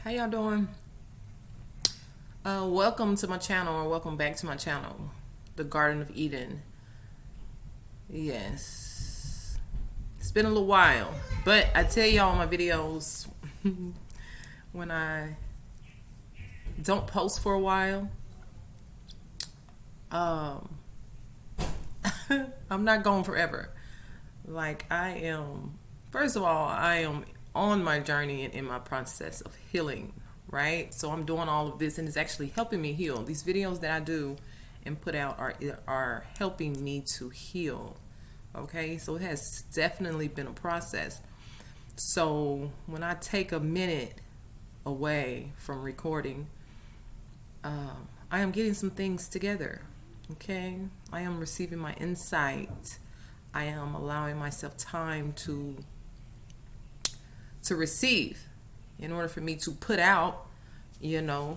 How y'all doing? Welcome to my channel, or welcome back to my channel, the Garden of Eden. Yes, it's been a little while, but I tell y'all in my videos when I don't post for a while, I'm not gone forever. Like, first of all, I am on my journey and in my process of healing, right? So I'm doing all of this and it's actually helping me heal. These videos that I do and put out are helping me to heal. Okay, so it has definitely been a process. So when I take a minute away from recording, I am getting some things together. Okay, I am receiving my insight. I am allowing myself time to receive. In order for me to put out, I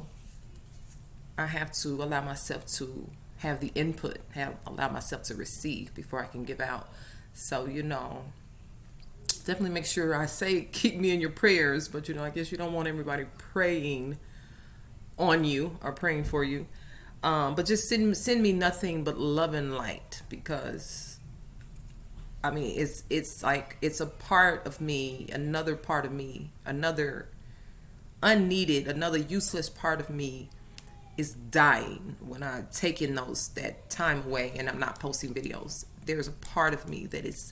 have to allow myself to have the input, allow myself to receive before I can give out. So, definitely make sure I say keep me in your prayers, but I guess you don't want everybody praying on you or praying for you. But just send me nothing but love and light, because it's like it's a part of me, another part of me, another unneeded, another useless part of me is dying when I'm taking that time away and I'm not posting videos. There's a part of me that's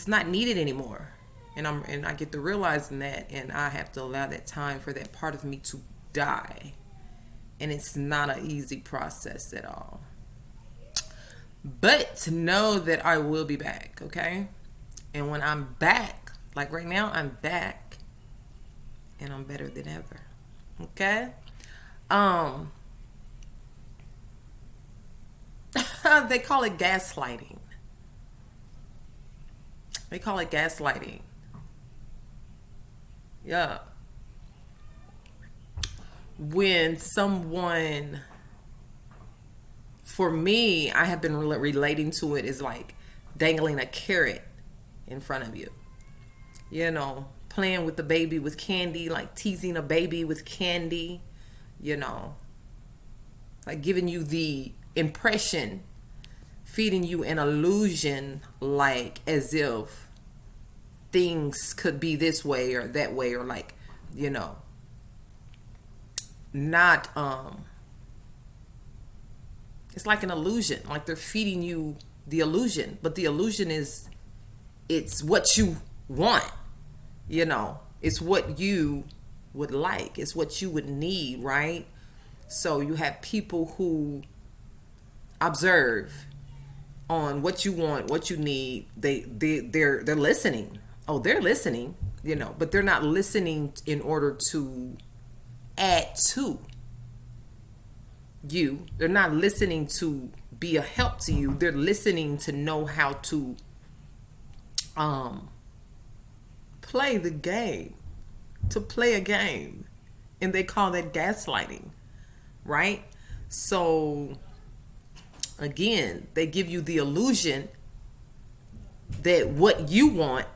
not needed anymore, and I get to realizing that, and I have to allow that time for that part of me to die, and it's not an easy process at all. But know that I will be back, okay? And when I'm back, like right now, I'm back and I'm better than ever. Okay? They call it gaslighting. They call it gaslighting. Yeah. When someone, for me, I have been relating to it as like dangling a carrot in front of you. Playing with the baby with candy, like teasing a baby with candy, like giving you the impression, feeding you an illusion, like as if things could be this way or that way, or like, not, it's like an illusion, like they're feeding you the illusion, but the illusion it's what you want, it's what you would like, it's what you would need, right? So you have people who observe on what you want, what you need. They're listening. Oh, they're listening, but they're not listening in order to add to you. They're not listening to be a help to you. They're listening to know how to play the game, to play a game, and they call that gaslighting, right? So again, they give you the illusion that what you want,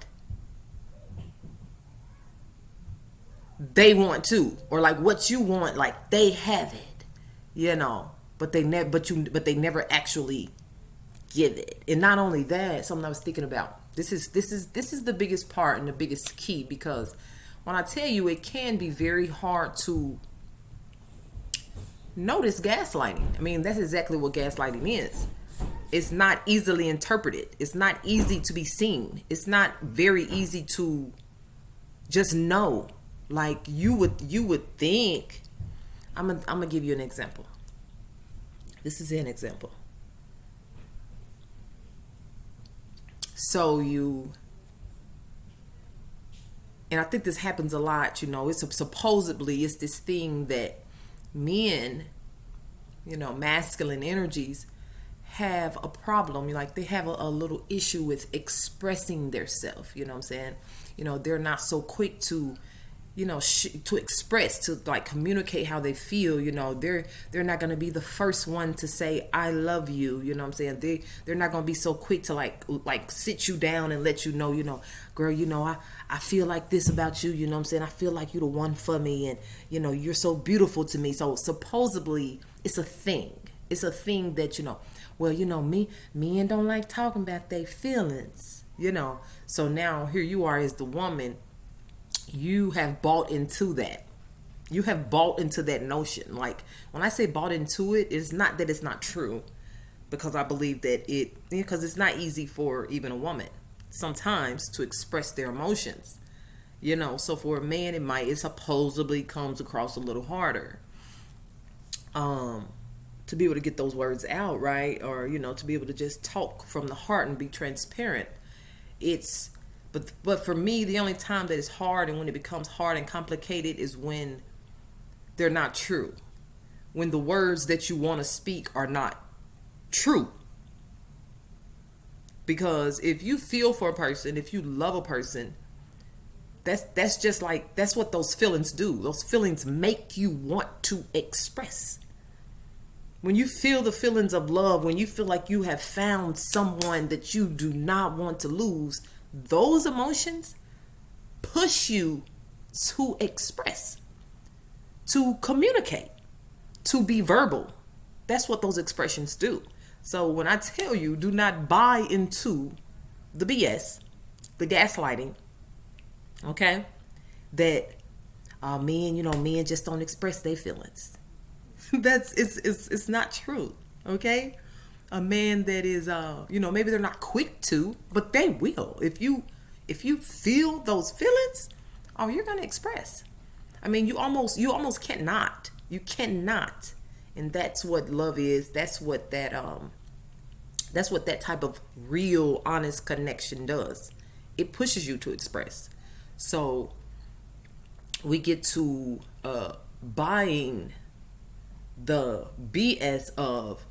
they want too, or like what you want, like they have it, but they never actually give it. And not only that, something I was thinking about, this is the biggest part and the biggest key, because when I tell you, it can be very hard to notice gaslighting. That's exactly what gaslighting is. It's not easily interpreted. It's not easy to be seen. It's not very easy to just know. Like you would think. I'm gonna give you an example. This is an example. So and I think this happens a lot, it's supposedly it's this thing that men, masculine energies have a problem. Like they have a little issue with expressing their self, you know what I'm saying? They're not so quick to, to express, to like communicate how they feel. They're not going to be the first one to say I love you. You know what I'm saying? They're not going to be so quick to like sit you down and let you know, girl, I feel like this about you. You know what I'm saying? I feel like you're the one for me, and you're so beautiful to me. So supposedly it's a thing. It's a thing that well, men don't like talking about their feelings. So now here you are as the woman. You have bought into that. You have bought into that notion. Like when I say bought into it, it's not that it's not true, because I believe that because it's not easy for even a woman sometimes to express their emotions. So for a man, it supposedly comes across a little harder. To be able to get those words out, right? Or, to be able to just talk from the heart and be transparent. But for me, the only time that it's hard and when it becomes hard and complicated is when they're not true. When the words that you want to speak are not true. Because if you feel for a person, if you love a person, that's just like, that's what those feelings do. Those feelings make you want to express. When you feel the feelings of love, when you feel like you have found someone that you do not want to lose, those emotions push you to express, to communicate, to be verbal. That's what those expressions do. So when I tell you, do not buy into the BS, the gaslighting, okay, that men just don't express their feelings. It's not true, okay? A man that is maybe they're not quick to, but they will. If you feel those feelings, you're gonna express. I mean, you almost cannot. You cannot. And that's what love is. That's what that type of real honest connection does. It pushes you to express. So we get to buying the BS of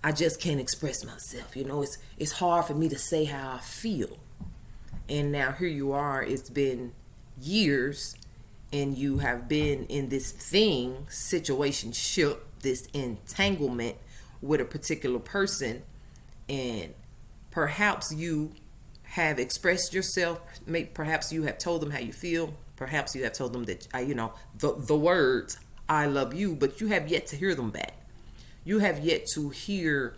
I just can't express myself. It's hard for me to say how I feel. And now here you are, it's been years and you have been in this situationship, this entanglement with a particular person, and perhaps you have expressed yourself, perhaps you have told them how you feel, perhaps you have told them that the words I love you, but you have yet to hear them back. You have yet to hear,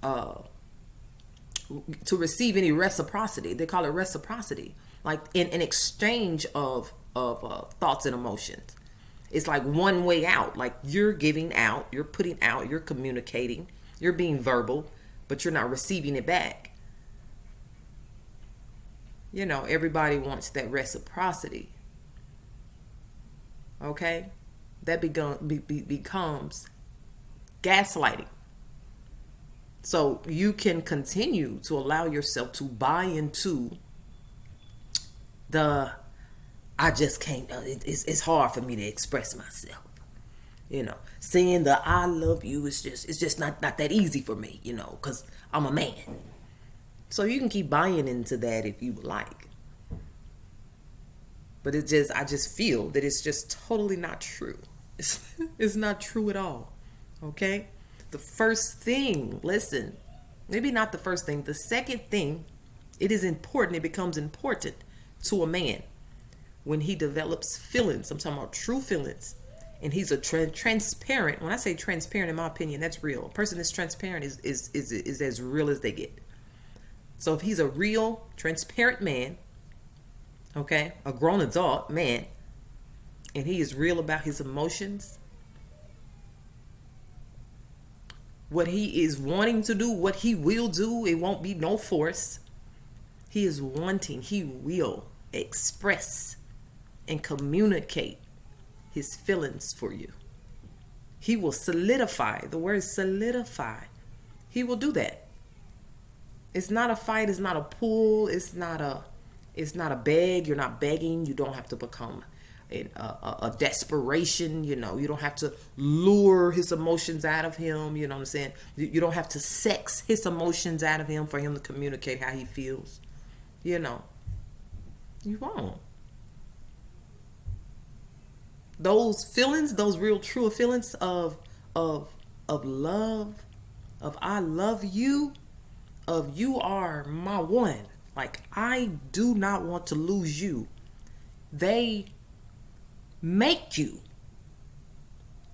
to receive any reciprocity. They call it reciprocity, like in an exchange of thoughts and emotions. It's like one way out. Like you're giving out, you're putting out, you're communicating, you're being verbal, but you're not receiving it back. Everybody wants that reciprocity. Okay, that becomes gaslighting. So you can continue to allow yourself to buy into the I just can't, it's hard for me to express myself. Saying the I love you it's just not that easy for me, because I'm a man. So you can keep buying into that if you would like. But I just feel that it's just totally not true. It's not true at all. Okay? The first thing, listen, maybe not the first thing, the second thing, it becomes important to a man when he develops feelings. I'm talking about true feelings. And he's a transparent. When I say transparent, in my opinion, that's real. A person that's transparent is as real as they get. So if he's a real, transparent man, okay, a grown adult man, and he is real about his emotions, what he is wanting to do, what he will do, it won't be no force. He will express and communicate his feelings for you. He will solidify. The word solidify. He will do that. It's not a fight. It's not a pull. It's not a beg. You're not begging. You don't have to become a desperation. You don't have to lure his emotions out of him. You know what I'm saying? You don't have to sex his emotions out of him for him to communicate how he feels. You won't. Those feelings, those real true feelings of of love, of I love you, of you are my one. Like I do not want to lose you. They make you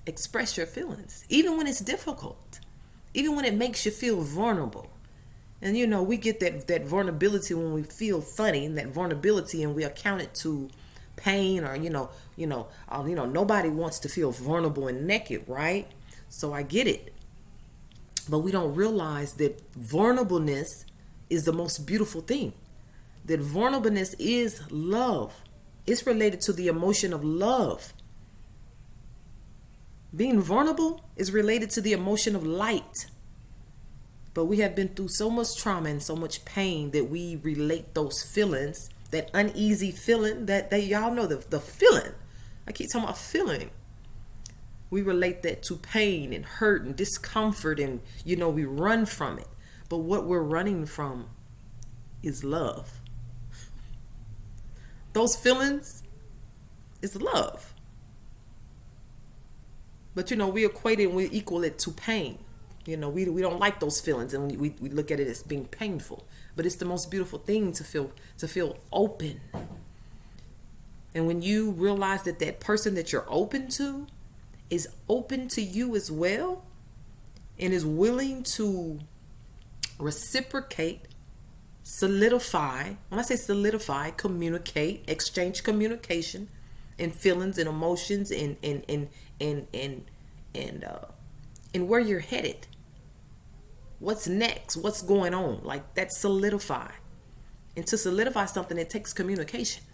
express your feelings, even when it's difficult, even when it makes you feel vulnerable. And we get that vulnerability when we feel funny, and that vulnerability, and we account it to pain, or nobody wants to feel vulnerable and naked, right? So I get it, but we don't realize that vulnerableness is the most beautiful thing. That vulnerableness is love. It's related to the emotion of love. Being vulnerable is related to the emotion of light. But we have been through so much trauma and so much pain that we relate those feelings, that uneasy feeling, that y'all know the feeling. I keep talking about feeling. We relate that to pain and hurt and discomfort, and we run from it. But what we're running from is love. Those feelings is love. But we equate it and we equal it to pain. We don't like those feelings, and we look at it as being painful. But it's the most beautiful thing to feel open. And when you realize that that person that you're open to is open to you as well, and is willing to reciprocate, solidify. When I say solidify, communicate, exchange communication and feelings and emotions and where you're headed. What's next? What's going on? Like that's solidify. And to solidify something, it takes communication.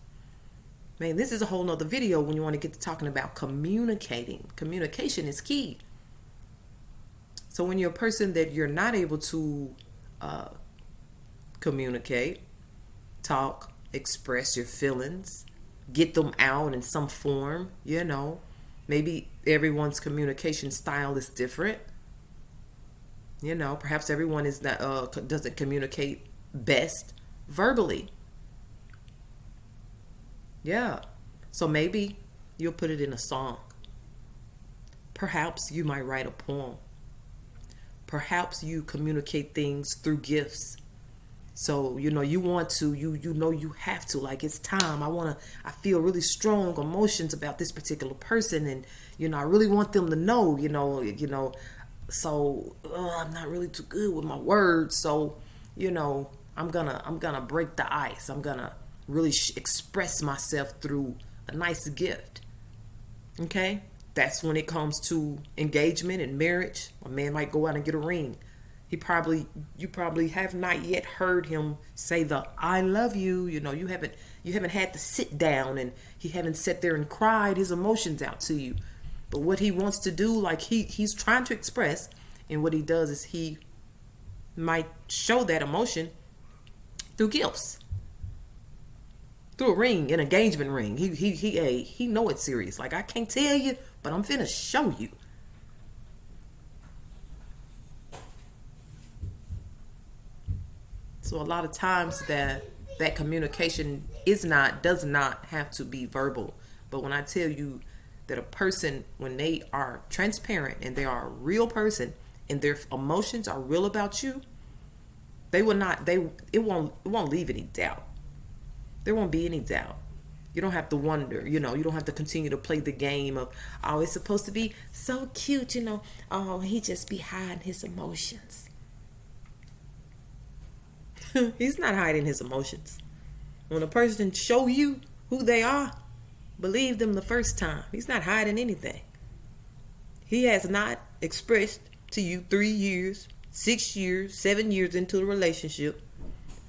Man, this is a whole nother video when you want to get to talking about communicating. Communication is key. So when you're a person that you're not able to communicate, talk, express your feelings, get them out in some form, maybe everyone's communication style is different. Perhaps everyone is not doesn't communicate best verbally. Yeah. So maybe you'll put it in a song. Perhaps you might write a poem. Perhaps you communicate things through gifts. So, you want to, you have to, like, it's time. I feel really strong emotions about this particular person. And, I really want them to know, so I'm not really too good with my words. So, I'm gonna break the ice. I'm gonna really express myself through a nice gift. Okay. That's when it comes to engagement and marriage. A man might go out and get a ring. You probably have not yet heard him say the I love you. You haven't had to sit down, and he haven't sat there and cried his emotions out to you. But what he wants to do, like he's trying to express, and what he does is he might show that emotion through gifts. Through a ring, an engagement ring. He know it's serious. Like, I can't tell you, but I'm finna show you. So a lot of times that communication does not have to be verbal. But when I tell you that a person, when they are transparent and they are a real person and their emotions are real about you, it won't leave any doubt. There won't be any doubt. You don't have to wonder, you don't have to continue to play the game of, oh, it's supposed to be so cute, oh, he just be hiding his emotions. He's not hiding his emotions. When a person show you who they are, believe them the first time. He's not hiding anything. He has not expressed to you 3 years, 6 years, 7 years into the relationship.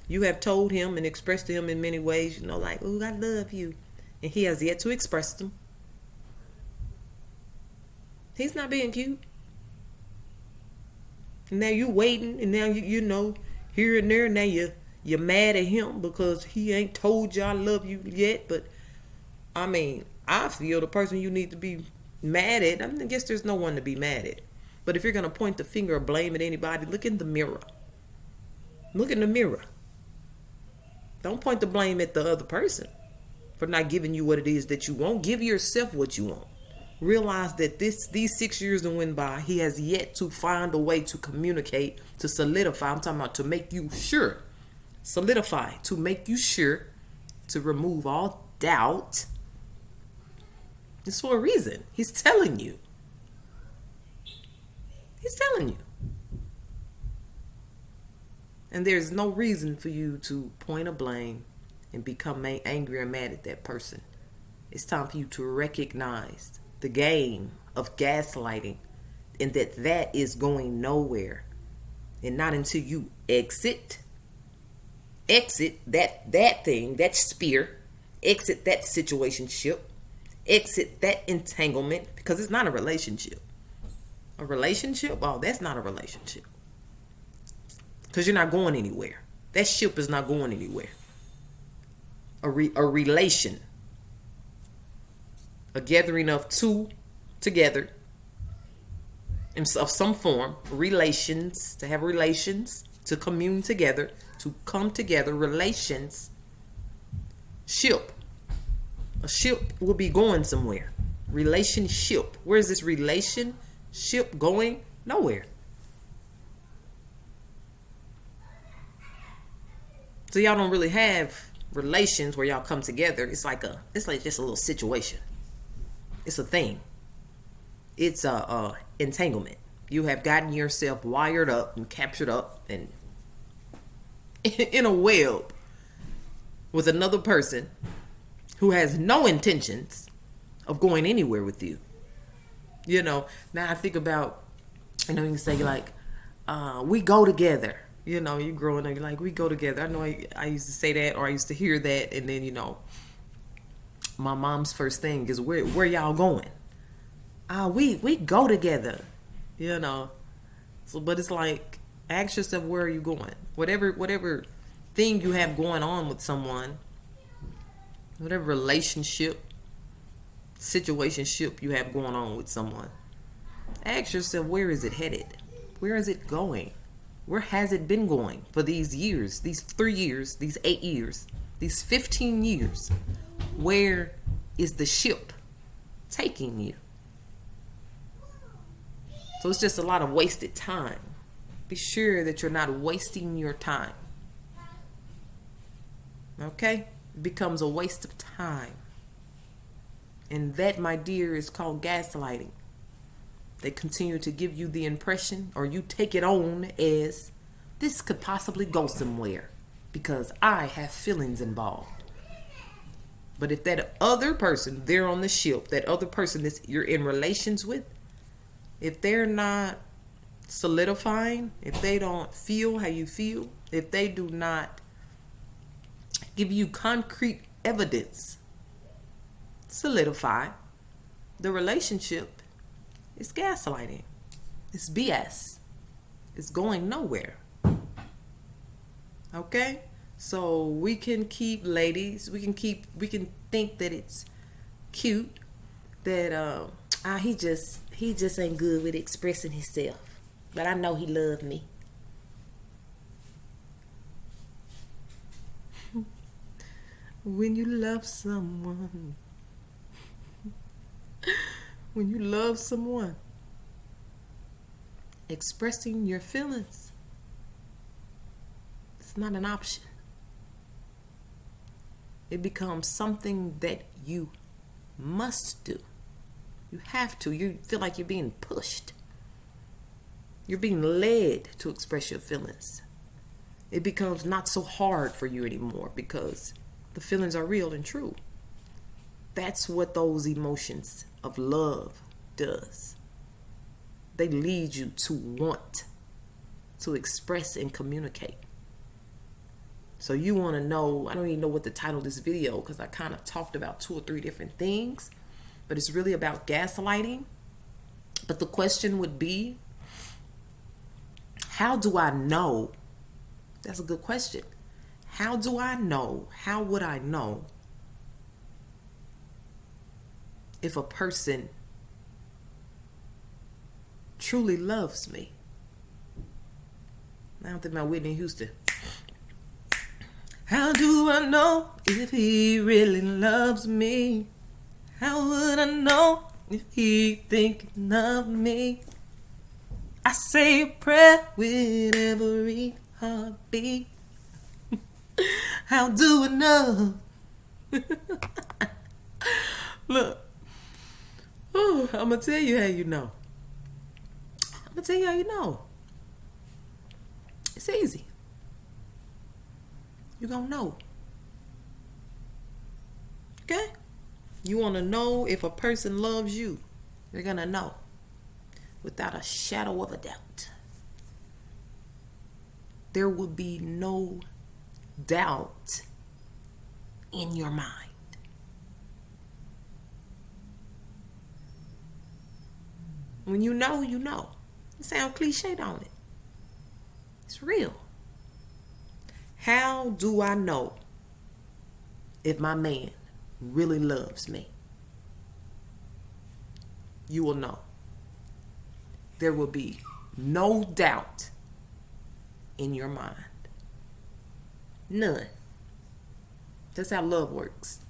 You have told him and expressed to him in many ways, like, oh, I love you. And he has yet to express them. He's not being cute. And now you waiting, and now you here and there, now you're mad at him because he ain't told you I love you yet. But I feel the person you need to be mad at, I guess there's no one to be mad at. But if you're going to point the finger or blame at anybody, look in the mirror. Look in the mirror. Don't point the blame at the other person. for not giving you what it is that you want. Give yourself what you want. Realize that these 6 years that went by, he has yet to find a way to communicate, to solidify. I'm talking about to make you sure. Solidify, to make you sure, to remove all doubt. It's for a reason. He's telling you. He's telling you. And there's no reason for you to point a blame and become angry or mad at that person. It's time for you to recognize the game of gaslighting and that is going nowhere. And not until you exit that thing, that spear, exit that situationship, exit that entanglement, because it's not a relationship. A relationship? Oh, that's not a relationship. Because you're not going anywhere. That ship is not going anywhere. A relation. A gathering of two together of some form. Relations. To have relations. To commune together. To come together. Relations. Ship. A ship will be going somewhere. Relationship. Where is this relationship going? Nowhere. So y'all don't really have relations where y'all come together. It's like just a little situation. It's a thing. It's a entanglement. You have gotten yourself wired up and captured up and in a web with another person who has no intentions of going anywhere with you. You know, now I think about, you can say like, we go together. You know, you growing up, you're like, we go together. I know I used to say that, or I used to hear that. And then, my mom's first thing is, where y'all going? We go together, So, but it's like, ask yourself, where are you going? Whatever thing you have going on with someone, whatever relationship, situationship you have going on with someone, ask yourself, where is it headed? Where is it going? Where has it been going for these years, these 3 years, these 8 years, these 15 years? Where is the ship taking you? So it's just a lot of wasted time. Be sure that you're not wasting your time. Okay? It becomes a waste of time. And that, my dear, is called gaslighting. They continue to give you the impression, or you take it on as, this could possibly go somewhere because I have feelings involved. But if that other person, they're on the ship, that other person that you're in relations with, if they're not solidifying, if they don't feel how you feel, if they do not give you concrete evidence, solidify the relationship, it's gaslighting. It's BS. It's going nowhere. Okay? So we can keep, ladies, we can think that it's cute that he just ain't good with expressing himself. But I know he loved me. When you love someone, expressing your feelings, it's not an option. It becomes something that you must do. You have to. You feel like you're being pushed. You're being led to express your feelings. It becomes not so hard for you anymore because the feelings are real and true. That's what those emotions of love does. They lead you to want to express and communicate. So you want to know, I don't even know what the title of this video, because I kind of talked about 2 or 3 different things, but it's really about gaslighting. But the question would be, how do I know? That's a good question. How do I know? How would I know if a person truly loves me? I don't think my Whitney Houston. How do I know if he really loves me? How would I know if he thinking of me? I say a prayer with every heartbeat. How do I know? Look, I'm gonna tell you how you know. I'm gonna tell you how you know. It's easy. You're gonna know. Okay? You wanna know if a person loves you. You're gonna know. Without a shadow of a doubt. There will be no doubt in your mind. When you know, you know. It sounds cliche, don't it? It's real. How do I know if my man really loves me? You will know. There will be no doubt in your mind. None. That's how love works.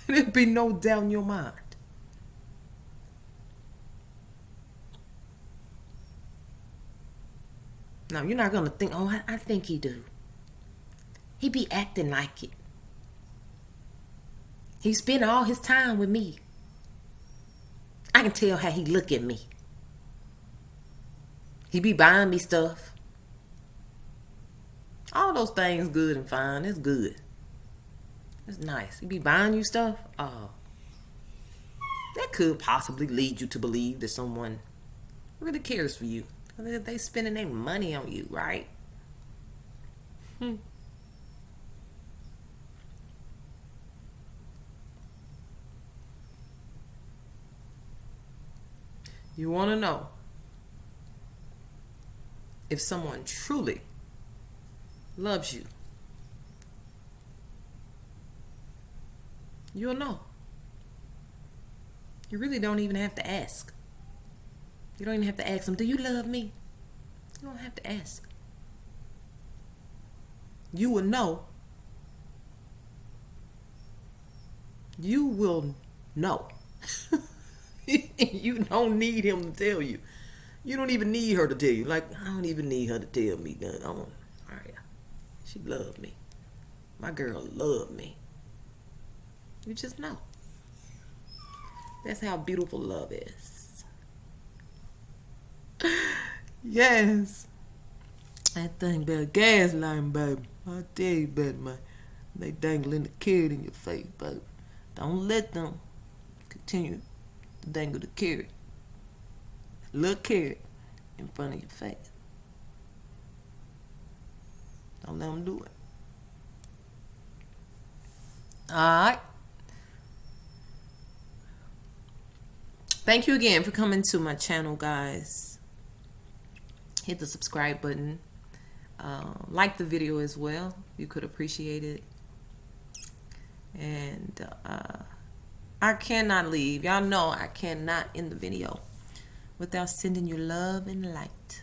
There'll be no doubt in your mind. Now, you're not going to think, oh, I think he do. He be acting like it. He spend all his time with me. I can tell how he look at me. He be buying me stuff. All those things good and fine. It's good. It's nice. He be buying you stuff. Oh, that could possibly lead you to believe that someone really cares for you. They spending their money on you, right? You want to know if someone truly loves you. You'll know. You really don't even have to ask. You don't even have to ask them, do you love me? You don't have to ask. You will know. You will know. You don't need him to tell you. You don't even need her to tell you. Like, I don't even need her to tell me that. All right. She loved me. My girl loved me. You just know. That's how beautiful love is. Yes. That thing better gaslighting, baby. I tell you, better, man. They dangling the carrot in your face, baby. Don't let them continue to dangle the carrot. Little carrot in front of your face. Don't let them do it. Alright. Thank you again for coming to my channel, guys. Hit the subscribe button. Like the video as well. You could appreciate it. And I cannot leave. Y'all know I cannot end the video without sending you love and light.